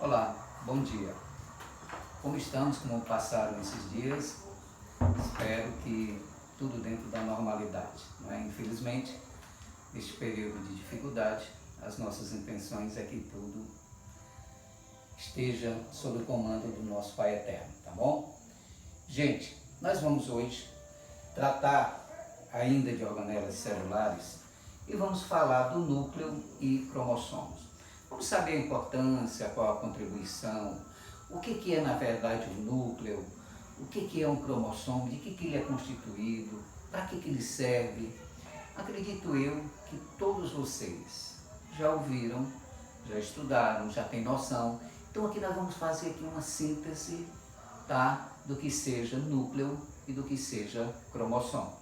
Olá, bom dia. Como estamos, como passaram esses dias? Espero que tudo dentro da normalidade, não é? Infelizmente, neste período de dificuldade, as nossas intenções é que tudo esteja sob o comando do nosso Pai Eterno, tá bom? Gente, nós vamos hoje tratar ainda de organelas celulares e vamos falar do núcleo e cromossomos. Vamos saber a importância, qual a contribuição, o que é na verdade o núcleo, o que é um cromossomo, de que ele é constituído, para que ele serve. Acredito eu que todos vocês já ouviram, já estudaram, já têm noção. Então aqui nós vamos fazer aqui uma síntese, tá, do que seja núcleo e do que seja cromossomo.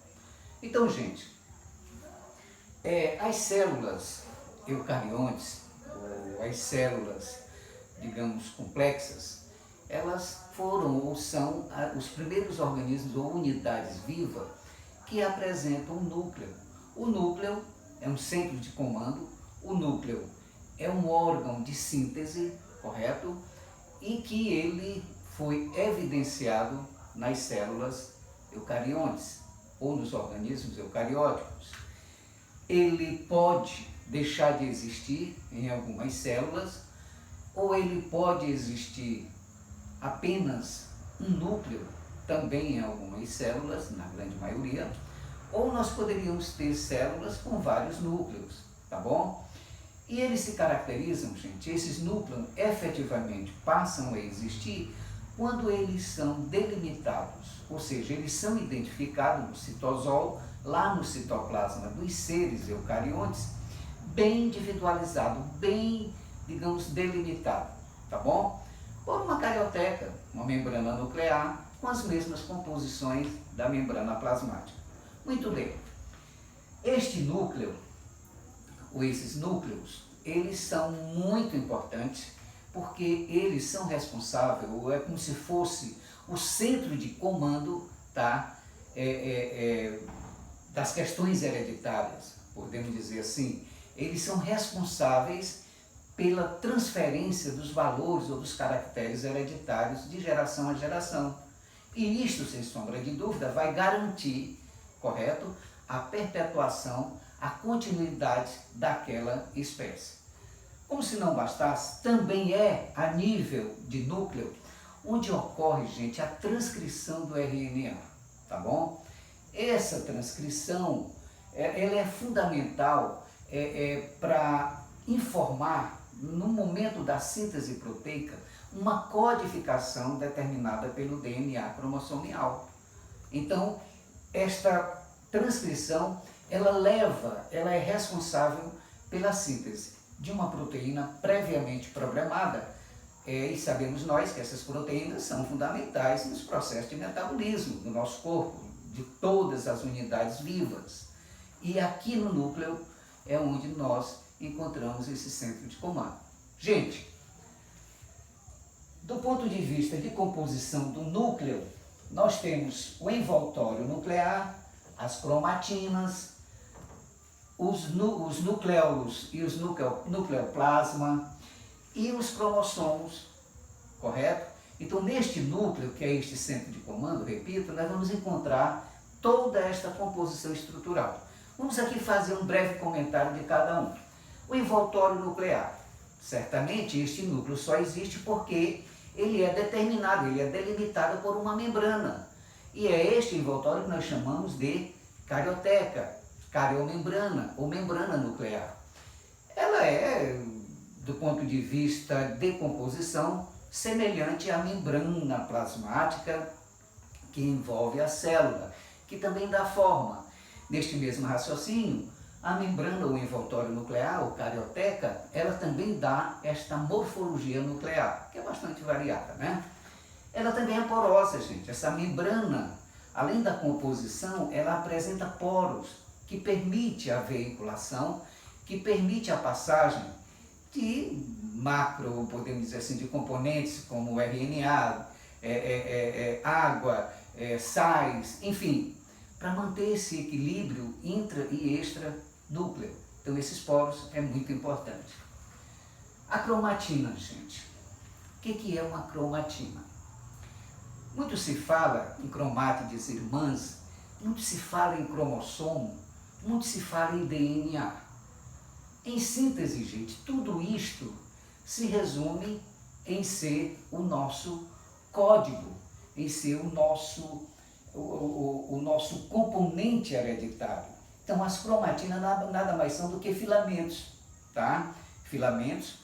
Então, gente, as células eucariontes, ou as células, digamos, complexas, elas foram ou são os primeiros organismos ou unidades vivas que apresentam um núcleo. O núcleo é um centro de comando, o núcleo é um órgão de síntese, correto? E que ele foi evidenciado nas células eucariontes ou nos organismos eucarióticos. Ele pode deixar de existir em algumas células, ou ele pode existir apenas um núcleo, também em algumas células, na grande maioria, ou nós poderíamos ter células com vários núcleos, tá bom? E eles se caracterizam, gente, esses núcleos efetivamente passam a existir quando eles são delimitados, ou seja, eles são identificados no citosol, lá no citoplasma dos seres eucariontes, bem individualizado, bem, digamos, delimitado, tá bom? Por uma carioteca, uma membrana nuclear, com as mesmas composições da membrana plasmática. Muito bem. Este núcleo, ou esses núcleos, eles são muito importantes, porque eles são responsáveis, ou é como se fosse o centro de comando, tá? Das questões hereditárias, podemos dizer assim. Eles são responsáveis pela transferência dos valores ou dos caracteres hereditários de geração a geração. E isto, sem sombra de dúvida, vai garantir, correto, a perpetuação, a continuidade daquela espécie. Como se não bastasse, também é a nível de núcleo onde ocorre, gente, a transcrição do RNA, tá bom? Essa transcrição, ela é fundamental para informar, no momento da síntese proteica, uma codificação determinada pelo DNA cromossomial. Então, esta transcrição, ela é responsável pela síntese de uma proteína previamente programada, e sabemos nós que essas proteínas são fundamentais nos processos de metabolismo do nosso corpo, de todas as unidades vivas. E aqui no núcleo é onde nós encontramos esse centro de comando. Gente, do ponto de vista de composição do núcleo, nós temos o envoltório nuclear, as cromatinas, os nucleolos e os nucleoplasma e os cromossomos, correto? Então, neste núcleo, que é este centro de comando, repito, nós vamos encontrar toda esta composição estrutural. Vamos aqui fazer um breve comentário de cada um. O envoltório nuclear. Certamente este núcleo só existe porque ele é determinado, ele é delimitado por uma membrana. E é este envoltório que nós chamamos de carioteca, cariomembrana ou membrana nuclear. Ela é, do ponto de vista de composição, semelhante à membrana plasmática que envolve a célula, que também dá forma. Neste mesmo raciocínio, a membrana ou envoltório nuclear, ou carioteca, ela também dá esta morfologia nuclear, que é bastante variada, né? Ela também é porosa, gente. Essa membrana, além da composição, ela apresenta poros, que permite a veiculação, que permite a passagem de macro, podemos dizer assim, de componentes como RNA, água, sais, enfim, para manter esse equilíbrio intra e extra núcleo. Então esses poros é muito importante. A cromatina, gente. que é uma cromatina? Muito se fala em cromátides irmãs, muito se fala em cromossomo, muito se fala em DNA. Em síntese, gente, tudo isto se resume em ser o nosso código, em ser o nosso componente hereditário. Então, as cromatinas nada mais são do que filamentos, tá? Filamentos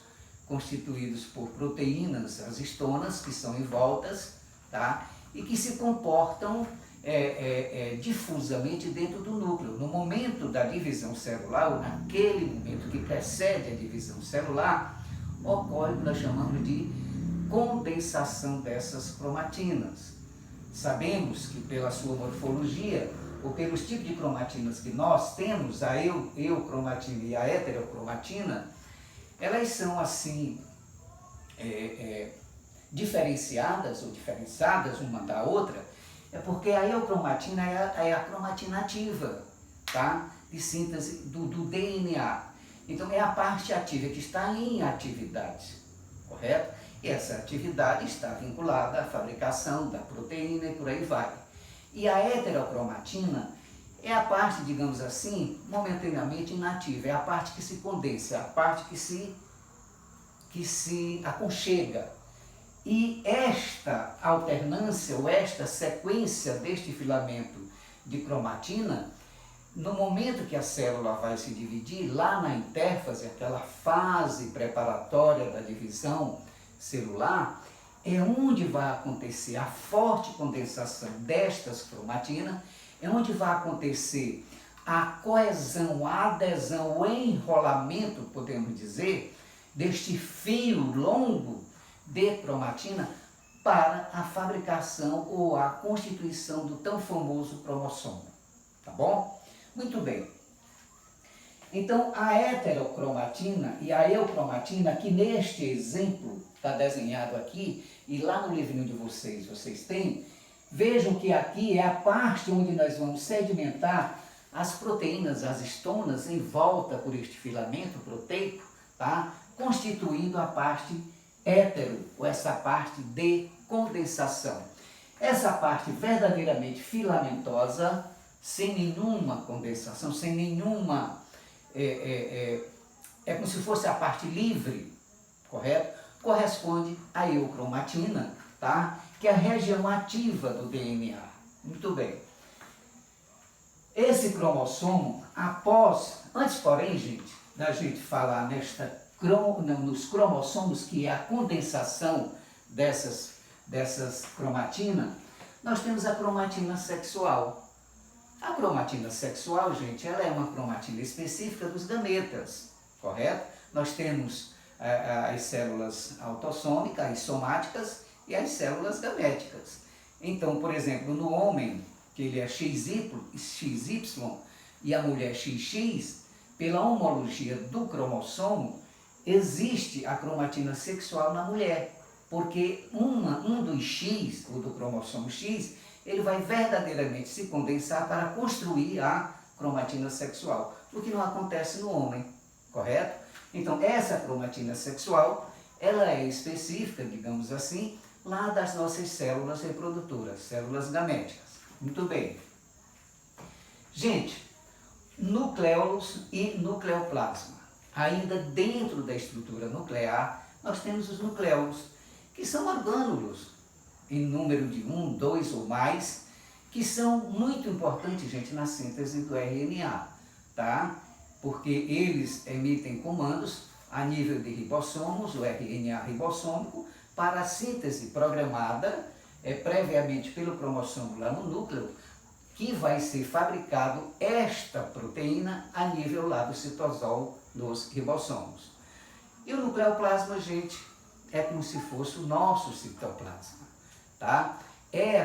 constituídos por proteínas, as histonas, que são envoltas, tá? E que se comportam difusamente dentro do núcleo. No momento da divisão celular, ou naquele momento que precede a divisão celular, ocorre o que nós chamamos de condensação dessas cromatinas. Sabemos que pela sua morfologia, ou pelos tipos de cromatinas que nós temos, a eucromatina e a heterocromatina, elas são assim diferenciadas ou diferenciadas uma da outra, é porque a eucromatina é a cromatina ativa, tá? De síntese do DNA. Então é a parte ativa que está em atividade, correto? E essa atividade está vinculada à fabricação da proteína e por aí vai. E a heterocromatina é a parte, digamos assim, momentaneamente inativa, é a parte que se condensa, é a parte que se aconchega. E esta alternância, ou esta sequência deste filamento de cromatina, no momento que a célula vai se dividir, lá na intérfase, aquela fase preparatória da divisão celular, é onde vai acontecer a forte condensação destas cromatinas, é onde vai acontecer a coesão, a adesão, o enrolamento, podemos dizer, deste fio longo de cromatina para a fabricação ou a constituição do tão famoso cromossomo. Tá bom? Muito bem. Então, a heterocromatina e a eucromatina, que neste exemplo está desenhado aqui, e lá no livrinho de vocês têm, vejam que aqui é a parte onde nós vamos sedimentar as proteínas, as histonas, em volta por este filamento proteico, tá? Constituindo a parte hétero, ou essa parte de condensação. Essa parte verdadeiramente filamentosa, sem nenhuma condensação, sem nenhuma... É como se fosse a parte livre, correto? Corresponde à eucromatina, tá? Que é a região ativa do DNA. Muito bem. Esse cromossomo, antes porém, gente, da gente falar nos cromossomos, que é a condensação dessas cromatinas, nós temos a cromatina sexual. A cromatina sexual, gente, ela é uma cromatina específica dos gametas, correto? Nós temos as células autossômicas, as somáticas e as células gaméticas. Então, por exemplo, no homem, que ele é XY e a mulher XX, pela homologia do cromossomo, existe a cromatina sexual na mulher, porque um dos X, ou do cromossomo X, ele vai verdadeiramente se condensar para construir a cromatina sexual, o que não acontece no homem, correto? Então, essa cromatina sexual, ela é específica, digamos assim, lá das nossas células reprodutoras, células gaméticas. Muito bem. Gente, nucleolos e nucleoplasma. Ainda dentro da estrutura nuclear, nós temos os nucleolos, que são orgânulos, em número de 1, 2 ou mais, que são muito importantes, gente, na síntese do RNA, tá? Porque eles emitem comandos a nível de ribossomos, o RNA ribossômico, para a síntese programada previamente pelo cromossomo lá no núcleo, que vai ser fabricado esta proteína a nível lá do citosol dos ribossomos. E o nucleoplasma, gente, é como se fosse o nosso citoplasma, tá? É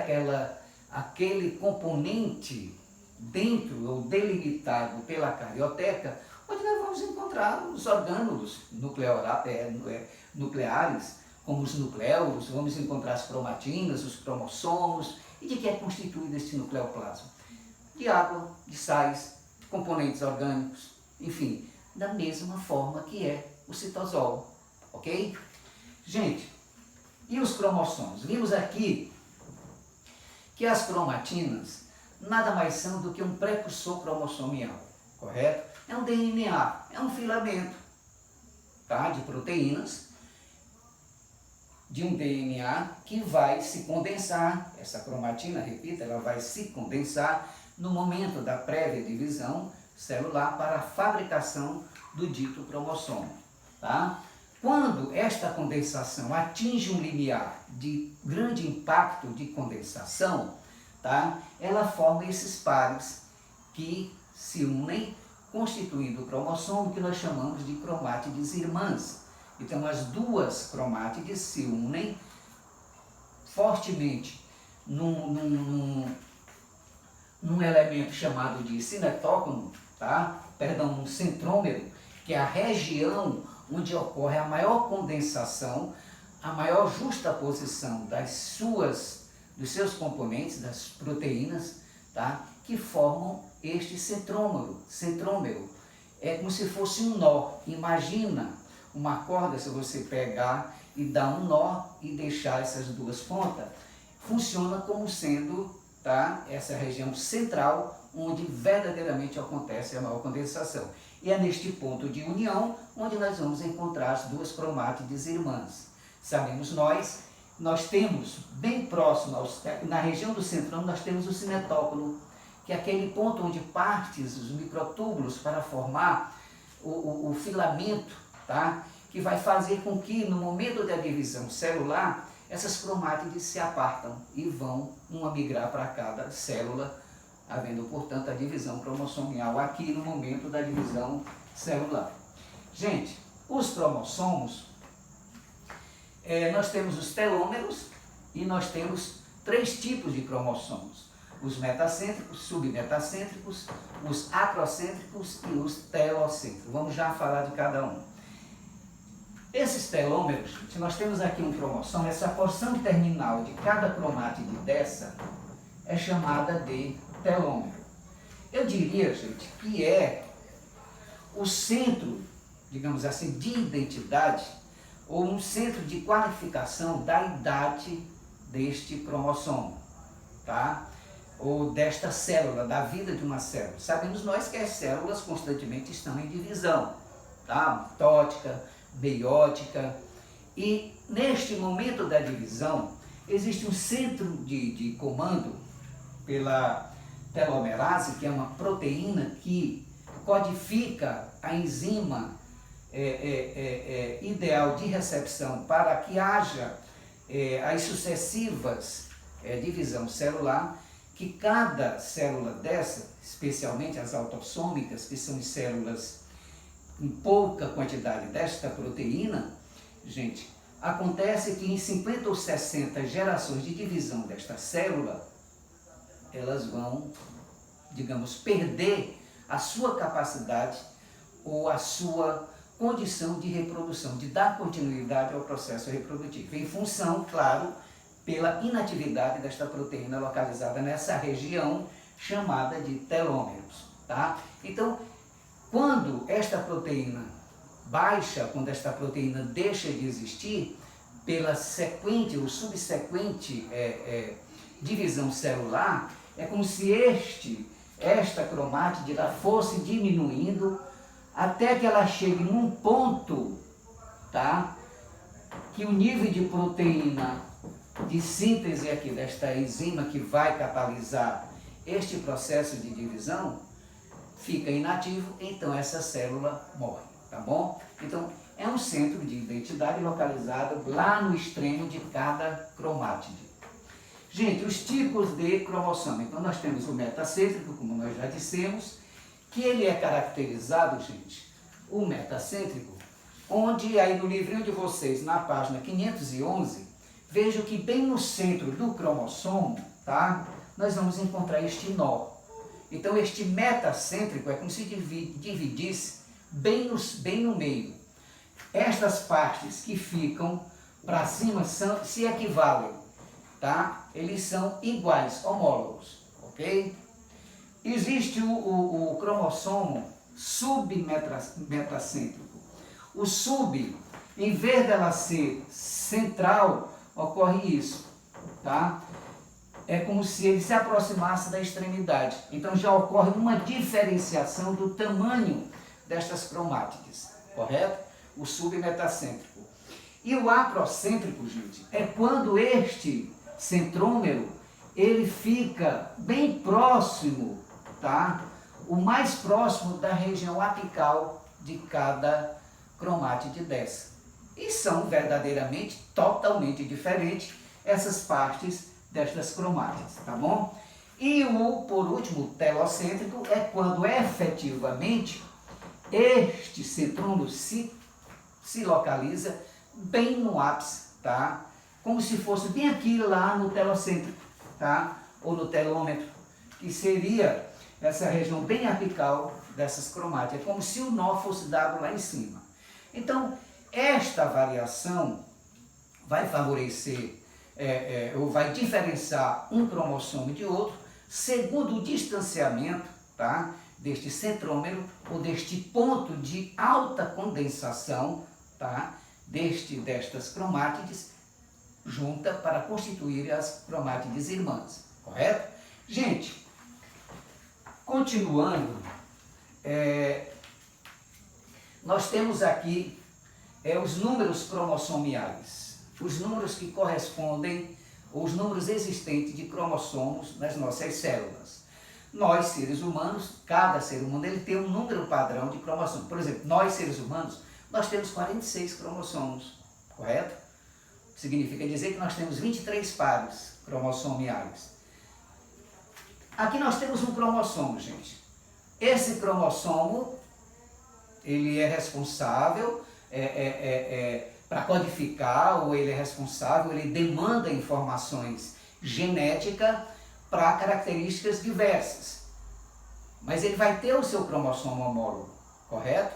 aquele componente dentro ou delimitado pela carioteca, onde nós vamos encontrar os orgânulos nucleares, como os nucleolos, vamos encontrar as cromatinas, os cromossomos. E de que é constituído este nucleoplasma? De água, de sais, componentes orgânicos, enfim, da mesma forma que é o citosol, ok? Gente, E os cromossomos? Vimos aqui que as cromatinas nada mais são do que um precursor cromossomial, correto? É um DNA, é um filamento, tá? De proteínas, de um DNA que vai se condensar, essa cromatina, repita, ela vai se condensar no momento da prévia divisão celular para a fabricação do dito cromossomo, tá? Quando esta condensação atinge um limiar de grande impacto de condensação, tá? Ela forma esses pares que se unem, constituindo o cromossomo que nós chamamos de cromátides irmãs. Então, as duas cromátides se unem fortemente num elemento chamado de cinetócono, tá? Perdão, um centrômero, que é a região onde ocorre a maior condensação, a maior justaposição dos seus componentes, das proteínas, tá? Que formam este centrômero. É como se fosse um nó. Imagina uma corda, se você pegar e dar um nó e deixar essas duas pontas, funciona como sendo, tá, essa região central onde verdadeiramente acontece a maior condensação. E é neste ponto de união onde nós vamos encontrar as duas cromátides irmãs. Sabemos nós temos bem próximo, na região do centrômero, nós temos o cinetócono, que é aquele ponto onde partes os microtúbulos para formar o filamento, tá? Que vai fazer com que no momento da divisão celular essas cromátides se apartam e vão uma migrar para cada célula, havendo, portanto, a divisão cromossomial aqui no momento da divisão celular. Gente, os cromossomos, nós temos os telômeros e nós temos 3 tipos de cromossomos: os metacêntricos, submetacêntricos, os acrocêntricos e os telocêntricos. Vamos já falar de cada um. Esses telômeros, se nós temos aqui um cromossomo, essa porção terminal de cada cromátide dessa é chamada de telômero. Eu diria, gente, que é o centro, digamos assim, de identidade, ou um centro de qualificação da idade deste cromossomo, tá? Ou desta célula, da vida de uma célula. Sabemos nós que as células constantemente estão em divisão, tá? Mitótica, meiótica, e neste momento da divisão existe um centro de comando pela telomerase, que é uma proteína que codifica a enzima ideal de recepção para que haja as sucessivas divisão celular, que cada célula dessa, especialmente as autossômicas, que são células em pouca quantidade desta proteína, gente, acontece que em 50 ou 60 gerações de divisão desta célula, elas vão, digamos, perder a sua capacidade ou a sua condição de reprodução, de dar continuidade ao processo reprodutivo, em função, claro, pela inatividade desta proteína localizada nessa região chamada de telômeros, tá? Então, quando esta proteína baixa, quando esta proteína deixa de existir, pela sequente ou subsequente divisão celular, é como se esta cromátide fosse diminuindo até que ela chegue num ponto, tá? Que o nível de proteína de síntese aqui desta enzima que vai catalisar este processo de divisão fica inativo, então essa célula morre, tá bom? Então, é um centro de identidade localizado lá no extremo de cada cromátide. Gente, os tipos de cromossomo. Então, nós temos o metacêntrico, como nós já dissemos, que ele é caracterizado, gente, o metacêntrico, onde aí no livrinho de vocês, na página 511, vejo que bem no centro do cromossomo, tá? Nós vamos encontrar este nó. Então, este metacêntrico é como se dividisse bem no meio. Estas partes que ficam para cima se equivalem, tá? Eles são iguais, homólogos, ok? Existe o cromossomo submetacêntrico. O sub, em vez dela ser central, ocorre isso, tá? É como se ele se aproximasse da extremidade. Então já ocorre uma diferenciação do tamanho destas cromátides, correto? O submetacêntrico. E o aprocêntrico, gente, é quando este centrômero, ele fica bem próximo, tá? O mais próximo da região apical de cada cromátide dessa. E são verdadeiramente totalmente diferentes essas partes destas cromátides, tá bom? E por último, o telocêntrico é quando efetivamente este centrômero se localiza bem no ápice, tá? Como se fosse bem aqui lá no telocêntrico, tá? Ou no telômetro, que seria essa região bem apical dessas cromátides. É como se o nó fosse dado lá em cima. Então, esta variação vai favorecer, ou vai diferenciar um cromossomo de outro, segundo o distanciamento, tá? Deste centrômero, ou deste ponto de alta condensação, tá? Destas cromátides, junta para constituir as cromátides irmãs, correto? Gente, continuando, nós temos aqui os números cromossomiais, os números que correspondem, os números existentes de cromossomos nas nossas células. Nós, seres humanos, cada ser humano, ele tem um número padrão de cromossomos. Por exemplo, nós, seres humanos, nós temos 46 cromossomos, correto? Significa dizer que nós temos 23 pares cromossomiais. Aqui nós temos um cromossomo, gente. Esse cromossomo, ele é responsável para codificar, ou ele é responsável, ele demanda informações genéticas para características diversas. Mas ele vai ter o seu cromossomo homólogo, correto?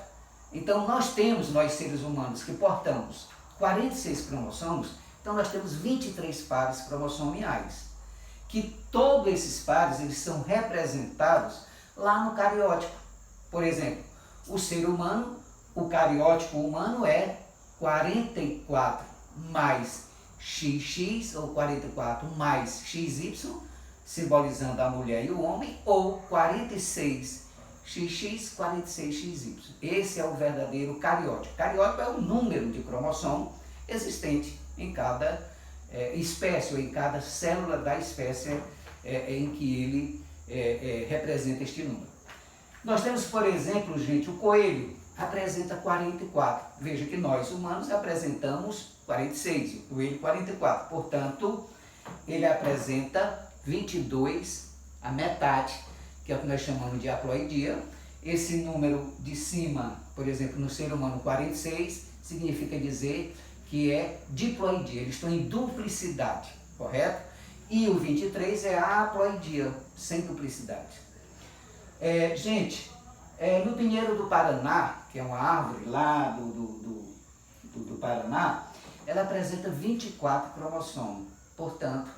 Então nós seres humanos, que portamos 46 cromossomos, então nós temos 23 pares cromossomiais, que todos esses pares eles são representados lá no cariótipo. Por exemplo, o ser humano, o cariótipo humano é 44 mais XX, ou 44 mais XY, simbolizando a mulher e o homem, ou 46XX, 46XY. Esse é o verdadeiro cariótipo. Cariótipo é o número de cromossomo existente em cada espécie, ou em cada célula da espécie em que ele representa este número. Nós temos, por exemplo, gente, o coelho apresenta 44. Veja que nós, humanos, apresentamos 46, o coelho 44. Portanto, ele apresenta 22, a metade, que é o que nós chamamos de haploidia. Esse número de cima, por exemplo, no ser humano 46, significa dizer que é diploidia, eles estão em duplicidade, correto? E o 23 é a haploidia, sem duplicidade. Gente, no Pinheiro do Paraná, que é uma árvore lá do Paraná, ela apresenta 24 cromossomos, portanto,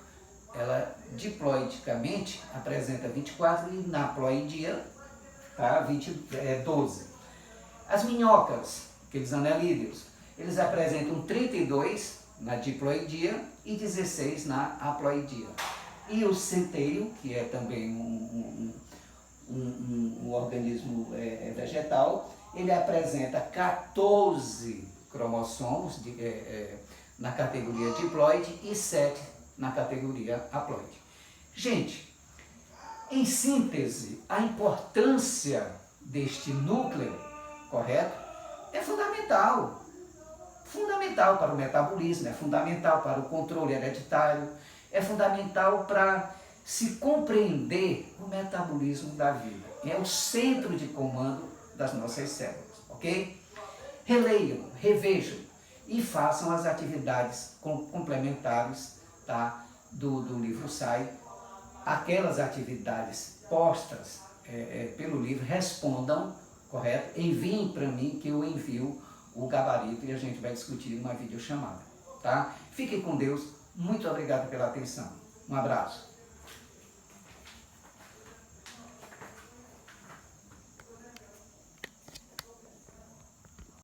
ela diploidicamente apresenta 24 e na haploidia, tá, 12. As minhocas, aqueles anelídeos, eles apresentam 32 na diploidia e 16 na haploidia. E o centeio, que é também um organismo vegetal, ele apresenta 14 cromossomos na categoria diploide e 7 na categoria haploide. Gente, em síntese, a importância deste núcleo, correto, é fundamental. Fundamental para o metabolismo, é fundamental para o controle hereditário, é fundamental para se compreender o metabolismo da vida. É o centro de comando das nossas células, ok? Releiam, revejam e façam as atividades complementares, tá, do livro SAI. Aquelas atividades postas pelo livro, respondam, correto? Enviem para mim que eu envio o gabarito e a gente vai discutir numa videochamada, tá? Fiquem com Deus, muito obrigado pela atenção. Um abraço.